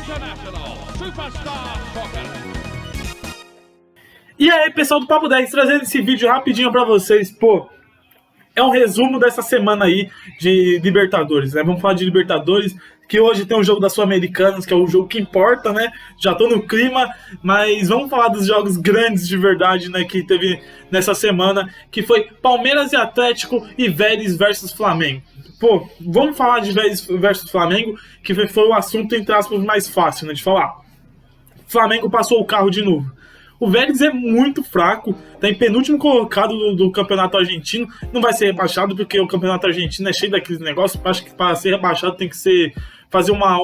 International Superstar Soccer. E aí, pessoal do Papo 10, trazendo esse vídeo rapidinho pra vocês. Pô, é um resumo dessa semana aí de Libertadores, né? Vamos falar de Libertadores, que hoje tem um jogo da Sul-Americanas, que é o jogo que importa, né? Já tô no clima, mas vamos falar dos jogos grandes de verdade, né? Que teve nessa semana, que foi Palmeiras e Atlético e Vélez versus Flamengo. Pô, vamos falar de Vélez versus Flamengo, que foi o assunto, entre aspas, mais fácil, né? De falar. Flamengo passou o carro de novo. O Vélez é muito fraco, tá em penúltimo colocado do campeonato argentino, não vai ser rebaixado porque o campeonato argentino é cheio daqueles negócios. Acho que para ser rebaixado tem que fazer uma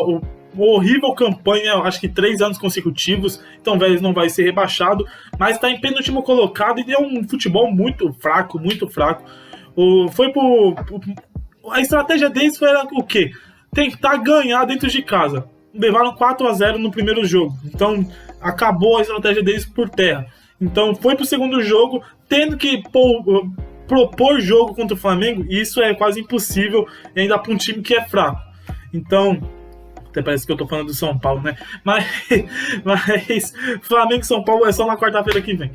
horrível campanha, acho que 3 anos consecutivos, então o Vélez não vai ser rebaixado, mas tá em penúltimo colocado e é um futebol muito fraco, muito fraco. A estratégia deles foi o quê? Tentar ganhar dentro de casa. Levaram 4-0 no primeiro jogo, então acabou a estratégia deles por terra. Então foi pro segundo jogo, tendo que propor jogo contra o Flamengo, e isso é quase impossível, ainda para um time que é fraco. Então, até parece que eu tô falando do São Paulo, né? Mas Flamengo e São Paulo é só na quarta-feira que vem.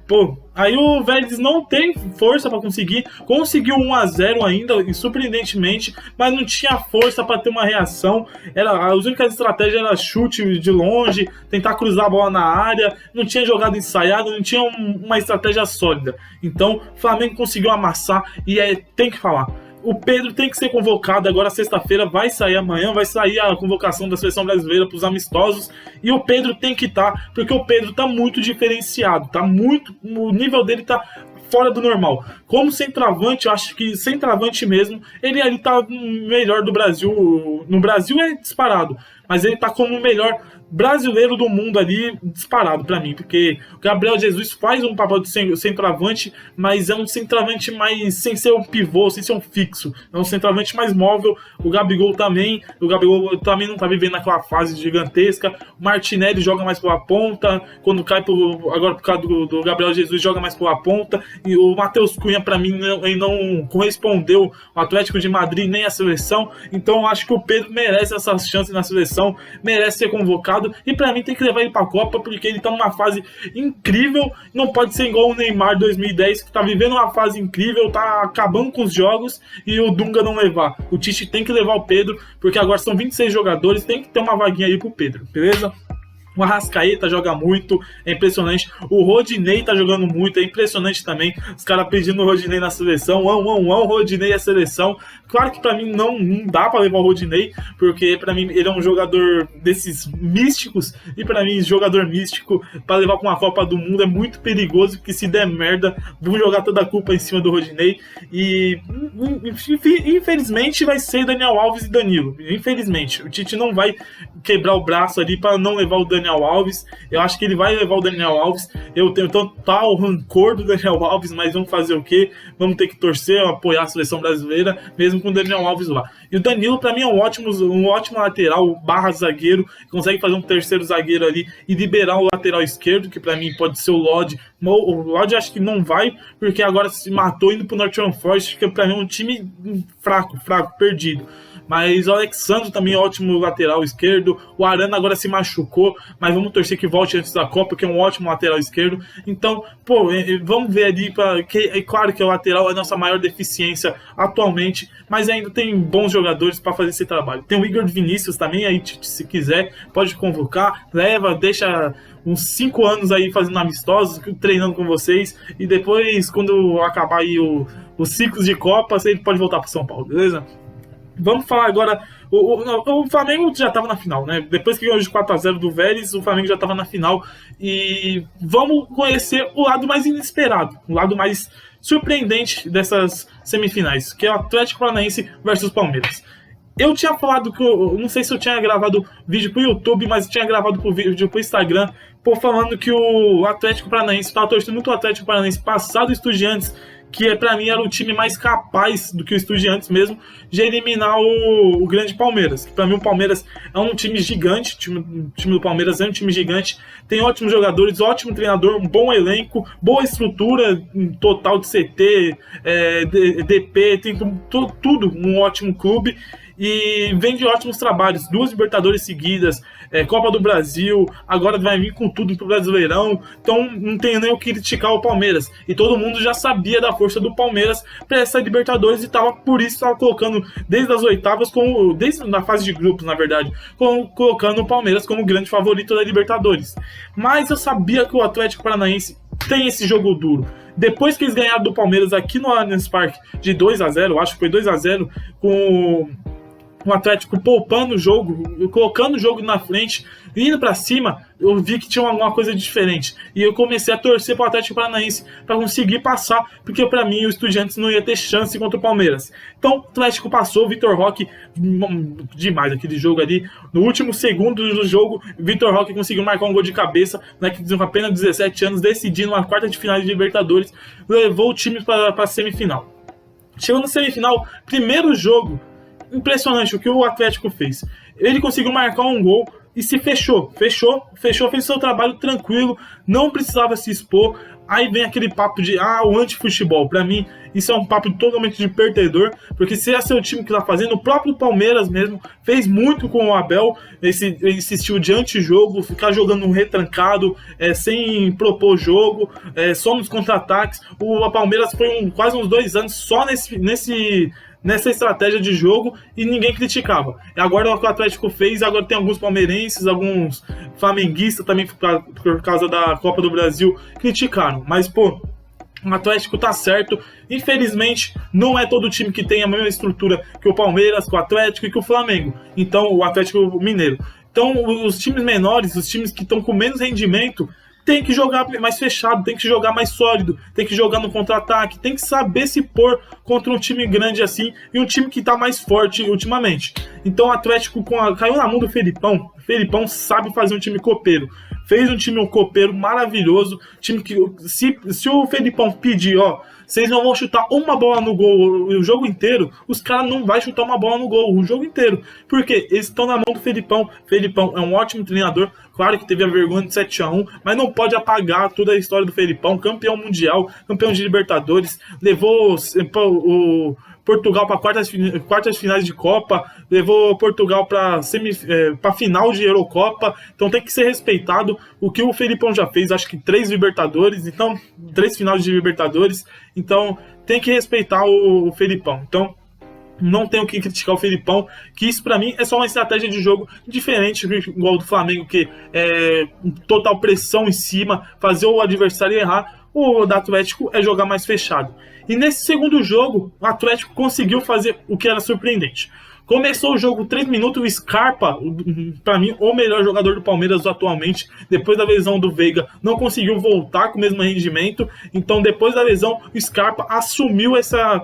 Pô, aí o Vélez não tem força pra conseguiu 1-0 ainda, e surpreendentemente, mas não tinha força pra ter uma reação. As únicas estratégias eram chute de longe, tentar cruzar a bola na área, não tinha jogada ensaiada, não tinha uma estratégia sólida. Então, o Flamengo conseguiu amassar e tem que falar. O Pedro tem que ser convocado agora sexta-feira, vai sair amanhã, vai sair a convocação da seleção brasileira para os amistosos, e o Pedro tem que estar, porque o Pedro está muito diferenciado, o nível dele está fora do normal. Como centroavante, eu acho que centroavante mesmo, ele ali tá melhor do Brasil, no Brasil é disparado, mas ele tá como o melhor brasileiro do mundo ali, disparado pra mim, porque o Gabriel Jesus faz um papel de centroavante, mas é um centroavante mais, sem ser um pivô, sem ser um fixo, é um centroavante mais móvel. O Gabigol também não tá vivendo aquela fase gigantesca. O Martinelli joga mais pela ponta, quando cai agora por causa do Gabriel Jesus, joga mais pela ponta, e o Matheus Cunha pra mim não correspondeu ao Atlético de Madrid nem à seleção, então eu acho que o Pedro merece essa chance na seleção, merece ser convocado. E pra mim tem que levar ele pra Copa, porque ele tá numa fase incrível. Não pode ser igual o Neymar 2010, que tá vivendo uma fase incrível, tá acabando com os jogos, e o Dunga não levar. O Tite tem que levar o Pedro, porque agora são 26 jogadores, tem que ter uma vaguinha aí pro Pedro, beleza? O Arrascaeta joga muito, é impressionante. O Rodinei tá jogando muito, é impressionante também. Os caras pedindo o Rodinei na seleção. Rodinei é seleção. Claro que pra mim não dá pra levar o Rodinei, porque pra mim ele é um jogador desses místicos, e pra mim jogador místico pra levar pra uma Copa do Mundo é muito perigoso, porque se der merda, vão jogar toda a culpa em cima do Rodinei. E infelizmente vai ser Daniel Alves e Danilo. Infelizmente, o Tite não vai quebrar o braço ali pra não levar o Daniel Alves. Eu acho que ele vai levar o Daniel Alves. Eu tenho total rancor do Daniel Alves, mas vamos fazer o quê? Vamos ter que torcer, apoiar a seleção brasileira, mesmo com o Daniel Alves lá. E o Danilo, pra mim, é um ótimo lateral, barra zagueiro, consegue fazer um terceiro zagueiro ali e liberar o lateral esquerdo, que pra mim pode ser o Lodi. O Lodi acho que não vai, porque agora se matou indo pro Nottingham Forest, que pra mim é um time fraco, perdido. Mas o Alexandre também é ótimo lateral esquerdo. O Arana agora se machucou, mas vamos torcer que volte antes da Copa, que é um ótimo lateral esquerdo. Então, pô, vamos ver ali, é claro que o lateral é a nossa maior deficiência atualmente, mas ainda tem bons jogadores para fazer esse trabalho. Tem o Igor Vinícius também, aí se quiser, pode convocar, deixa uns 5 anos aí fazendo amistosos, treinando com vocês, e depois, quando acabar aí os ciclos de Copa, ele pode voltar para São Paulo, beleza? Vamos falar agora. O Flamengo já estava na final, né? Depois que ganhou de 4-0 do Vélez, o Flamengo já estava na final. E vamos conhecer o lado mais inesperado, o lado mais surpreendente dessas semifinais, que é o Atlético Paranaense versus Palmeiras. Eu tinha falado que não sei se eu tinha gravado vídeo pro YouTube, mas eu tinha gravado vídeo pro Instagram, falando que o Atlético Paranaense, estava torcendo muito o Atlético Paranaense passar do Estudiantes, que pra mim era o time mais capaz do que o Estudiantes mesmo, de eliminar o grande Palmeiras. Que pra mim o Palmeiras é um time gigante, o time do Palmeiras é um time gigante, tem ótimos jogadores, ótimo treinador, um bom elenco, boa estrutura total de CT, DP, tem tudo, um ótimo clube. e vem de ótimos trabalhos, 2 Libertadores seguidas, Copa do Brasil, agora vai vir com tudo pro Brasileirão, então não tenho nem o que criticar o Palmeiras, e todo mundo já sabia da força do Palmeiras para essa Libertadores, e por isso estava colocando desde as oitavas, desde na fase de grupos, na verdade, colocando o Palmeiras como grande favorito da Libertadores. Mas eu sabia que o Atlético Paranaense tem esse jogo duro. Depois que eles ganharam do Palmeiras aqui no Allianz Parque de 2-0, acho que foi 2-0, com o Atlético poupando o jogo, colocando o jogo na frente, indo pra cima, eu vi que tinha alguma coisa diferente. E eu comecei a torcer pro Atlético Paranaense para conseguir passar, porque para mim o Estudiantes não ia ter chance contra o Palmeiras. Então o Atlético passou, o Vitor Roque, demais aquele jogo ali. No último segundo do jogo, Vitor Roque conseguiu marcar um gol de cabeça, né, que com apenas 17 anos, decidindo uma quarta de final de Libertadores, levou o time para a semifinal. Chegou na semifinal, primeiro jogo, impressionante o que o Atlético fez. Ele conseguiu marcar um gol e se fechou, fez seu trabalho tranquilo, não precisava se expor. Aí vem aquele papo de o anti-futebol. Pra mim, isso é um papo totalmente de perdedor, porque se é seu time que tá fazendo, o próprio Palmeiras mesmo fez muito com o Abel, esse estilo de anti-jogo, ficar jogando um retrancado, sem propor jogo, só nos contra-ataques. O Palmeiras foi quase uns 2 anos só nessa estratégia de jogo e ninguém criticava. Agora o que o Atlético fez, agora tem alguns palmeirenses, alguns flamenguistas também por causa da Copa do Brasil, criticaram. Mas, pô, o Atlético tá certo. Infelizmente, não é todo time que tem a mesma estrutura que o Palmeiras, que o Atlético e que o Flamengo. Então, o Atlético Mineiro. Então, os times menores, os times que estão com menos rendimento, tem que jogar mais fechado, tem que jogar mais sólido, tem que jogar no contra-ataque, tem que saber se pôr contra um time grande assim e um time que tá mais forte ultimamente. Então o Atlético caiu na mão do Felipão. O Felipão sabe fazer um time copeiro. Fez um time copeiro maravilhoso, time que se o Felipão pedir, vocês não vão chutar uma bola no gol o jogo inteiro, os caras não vão chutar uma bola no gol o jogo inteiro. Porque eles estão na mão do Felipão. Felipão é um ótimo treinador, claro que teve a vergonha de 7-1, mas não pode apagar toda a história do Felipão, campeão mundial, campeão de Libertadores, levou o Portugal para quartas finais de Copa, levou Portugal para final de Eurocopa, então tem que ser respeitado o que o Felipão já fez, acho que 3 Libertadores, então 3 finais de Libertadores, então tem que respeitar o Felipão. Então não tenho que criticar o Felipão, que isso pra mim é só uma estratégia de jogo diferente, igual do Flamengo, que é total pressão em cima, fazer o adversário errar. O da Atlético é jogar mais fechado. E nesse segundo jogo, o Atlético conseguiu fazer o que era surpreendente. Começou o jogo 3 minutos, o Scarpa, para mim, o melhor jogador do Palmeiras atualmente, depois da lesão do Veiga, não conseguiu voltar com o mesmo rendimento. Então, depois da lesão, o Scarpa assumiu essa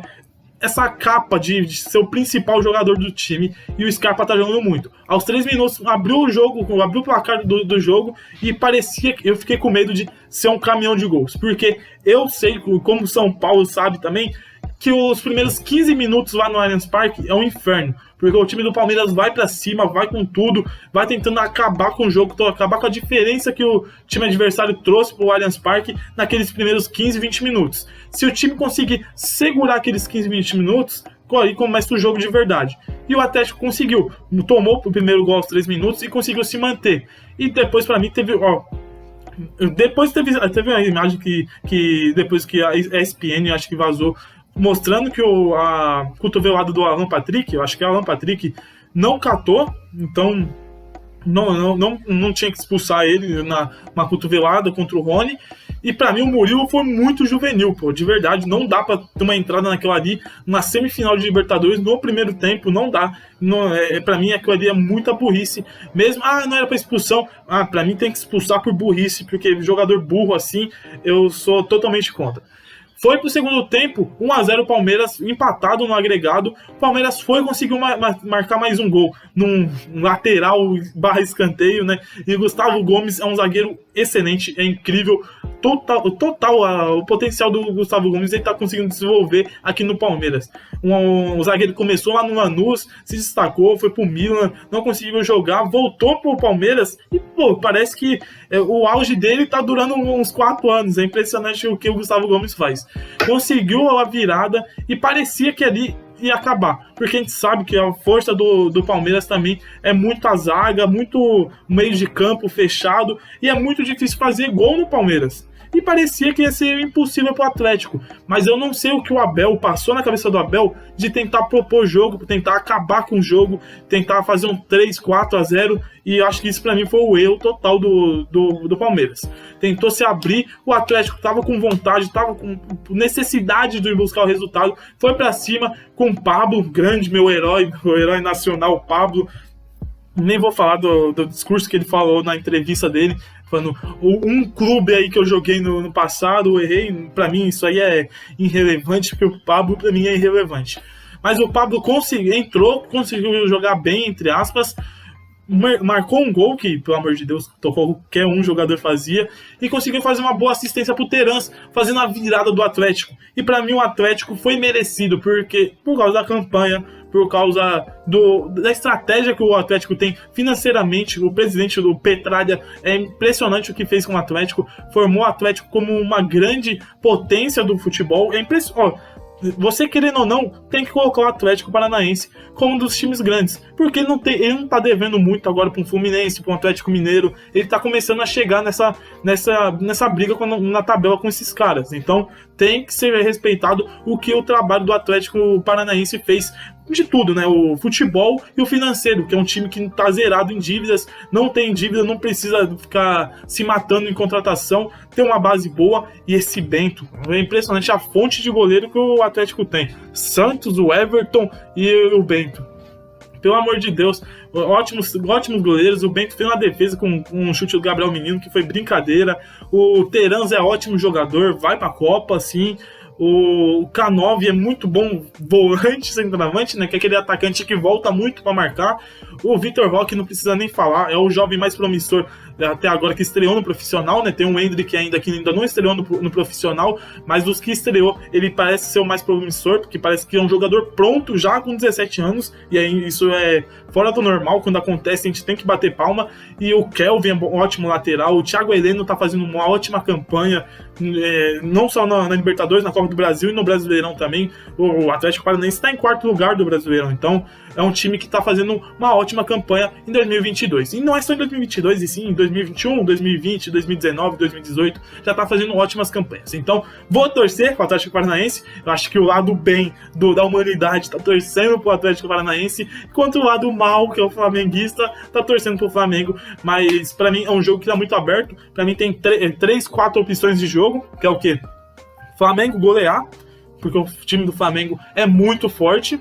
capa de ser o principal jogador do time, e o Scarpa tá jogando muito. Aos 3 minutos, abriu o placar do jogo, e parecia que eu fiquei com medo de ser um caminhão de gols, porque eu sei, como São Paulo sabe também, que os primeiros 15 minutos lá no Allianz Parque é um inferno, porque o time do Palmeiras vai pra cima, vai com tudo, vai tentando acabar com o jogo, acabar com a diferença que o time adversário trouxe pro Allianz Parque naqueles primeiros 15, 20 minutos. Se o time conseguir segurar aqueles 15, 20 minutos, aí começa o jogo de verdade. E o Atlético conseguiu, tomou o primeiro gol aos 3 minutos e conseguiu se manter. E depois, pra mim, teve uma imagem que depois que a ESPN, acho que vazou, mostrando que a cotovelada do Alan Patrick, eu acho que o Alan Patrick não catou, então não tinha que expulsar ele uma cotovelada contra o Rony. E pra mim o Murilo foi muito juvenil, pô, de verdade, não dá pra ter uma entrada naquela ali, na semifinal de Libertadores, no primeiro tempo, não dá. Pra mim aquilo ali é muita burrice, mesmo, não era pra expulsão, pra mim tem que expulsar por burrice, porque jogador burro assim, eu sou totalmente contra. Foi pro segundo tempo, 1-0 Palmeiras, empatado no agregado. O Palmeiras conseguiu marcar mais um gol, num lateral / escanteio, né? E Gustavo Gomes é um zagueiro excelente, é incrível. O potencial do Gustavo Gomes, ele tá conseguindo desenvolver aqui no Palmeiras. O zagueiro começou lá no Lanús, se destacou, foi pro Milan, não conseguiu jogar, voltou pro Palmeiras e, pô, parece que o auge dele tá durando uns 4 anos. É impressionante o que o Gustavo Gomes faz. Conseguiu a virada e parecia que ali ia acabar, porque a gente sabe que a força do Palmeiras também é muita zaga, muito meio de campo fechado, e é muito difícil fazer gol no Palmeiras. E parecia que ia ser impossível pro Atlético, mas eu não sei o que o Abel passou na cabeça do Abel de tentar propor jogo, tentar acabar com o jogo, tentar fazer um 3-4-0, e eu acho que isso pra mim foi o erro total do Palmeiras. Tentou se abrir, o Atlético tava com vontade, tava com necessidade de buscar o resultado, foi pra cima com o Pablo, grande, meu herói, o herói nacional, o Pablo. Nem vou falar do discurso que ele falou na entrevista dele, falando um clube aí que eu joguei no passado, eu errei, pra mim isso aí é irrelevante, porque o Pablo pra mim é irrelevante. Mas o Pablo conseguiu jogar bem, entre aspas, marcou um gol que, pelo amor de Deus, qualquer um jogador fazia, e conseguiu fazer uma boa assistência pro Terans, fazendo a virada do Atlético. E pra mim o Atlético foi merecido, porque por causa da campanha, por causa da estratégia que o Atlético tem financeiramente. O presidente do Petralha, é impressionante o que fez com o Atlético, formou o Atlético como uma grande potência do futebol. É impressionante. Você querendo ou não, tem que colocar o Atlético Paranaense como um dos times grandes, porque ele não tá devendo muito agora para um Fluminense, para um Atlético Mineiro. Ele tá começando a chegar nessa briga na tabela com esses caras. Então tem que ser respeitado o trabalho do Atlético Paranaense fez de tudo, né? O futebol e o financeiro, que é um time que tá zerado em dívidas, não tem dívida, não precisa ficar se matando em contratação, tem uma base boa. E esse Bento, é impressionante a fonte de goleiro que o Atlético tem: Santos, o Everton e o Bento. Pelo amor de Deus, ótimos goleiros. O Bento fez uma defesa com um chute do Gabriel Menino que foi brincadeira. O Terans é ótimo jogador, vai pra Copa, assim. O K9 é muito bom volante, centroavante, né? Que é aquele atacante que volta muito para marcar. O Vitor Roque não precisa nem falar, é o jovem mais promissor até agora que estreou no profissional, né? Tem um Hendrick que ainda não estreou no profissional, mas dos que estreou, ele parece ser o mais promissor, porque parece que é um jogador pronto já com 17 anos, e aí isso é fora do normal. Quando acontece, a gente tem que bater palma. E o Kelvin é um ótimo lateral, o Thiago Heleno tá fazendo uma ótima campanha, não só na Libertadores, na Copa do Brasil e no Brasileirão também. O Atlético Paranaense está em 4º lugar do Brasileirão, então é um time que está fazendo uma ótima campanha em 2022. E não é só em 2022, e sim em 2021, 2020, 2019, 2018, já está fazendo ótimas campanhas. Então, vou torcer para o Atlético Paranaense. Eu acho que o lado bem da humanidade está torcendo para o Atlético Paranaense, enquanto o lado mal, que é o flamenguista, está torcendo para o Flamengo. Mas, para mim, é um jogo que está muito aberto. Para mim, tem 3, 4 opções de jogo, que é o quê? Flamengo golear, porque o time do Flamengo é muito forte.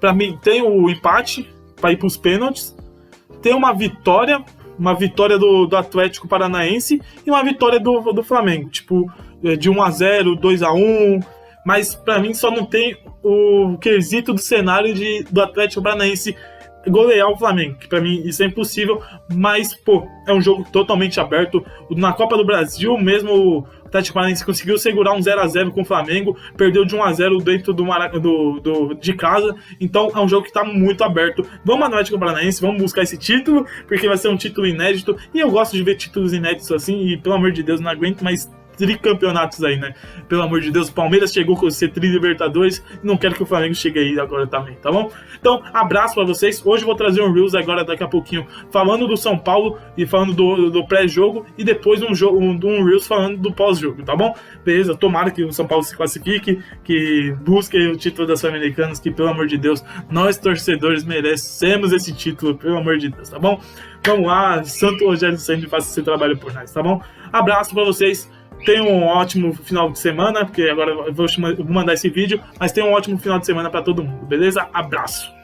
Para mim, tem o empate para ir para os pênaltis. Tem uma vitória do Atlético Paranaense e uma vitória do Flamengo, tipo, de 1-0, 2-1. Mas para mim só não tem o quesito do cenário do Atlético Paranaense golear o Flamengo, que pra mim isso é impossível. Mas, pô, é um jogo totalmente aberto. Na Copa do Brasil, mesmo o Atlético Paranaense conseguiu segurar um 0-0 com o Flamengo, perdeu de 1-0 dentro de casa. Então é um jogo que tá muito aberto. Vamos Atlético Paranaense, vamos buscar esse título, porque vai ser um título inédito, e eu gosto de ver títulos inéditos assim, e pelo amor de Deus, não aguento mais tricampeonatos aí, né? Pelo amor de Deus, o Palmeiras chegou com ser tri-libertadores, e não quero que o Flamengo chegue aí agora também, tá bom? Então, abraço pra vocês. Hoje eu vou trazer um Reels agora, daqui a pouquinho, falando do São Paulo e falando do pré-jogo, e depois um Reels falando do pós-jogo, tá bom? Beleza? Tomara que o São Paulo se classifique, que busque o título das Sul-Americanas, que pelo amor de Deus, nós torcedores merecemos esse título, pelo amor de Deus, tá bom? Vamos lá, Santo Rogério Ceni faça esse trabalho por nós, tá bom? Abraço pra vocês. Tenham um ótimo final de semana, porque agora eu vou mandar esse vídeo, mas tenham um ótimo final de semana pra todo mundo, beleza? Abraço!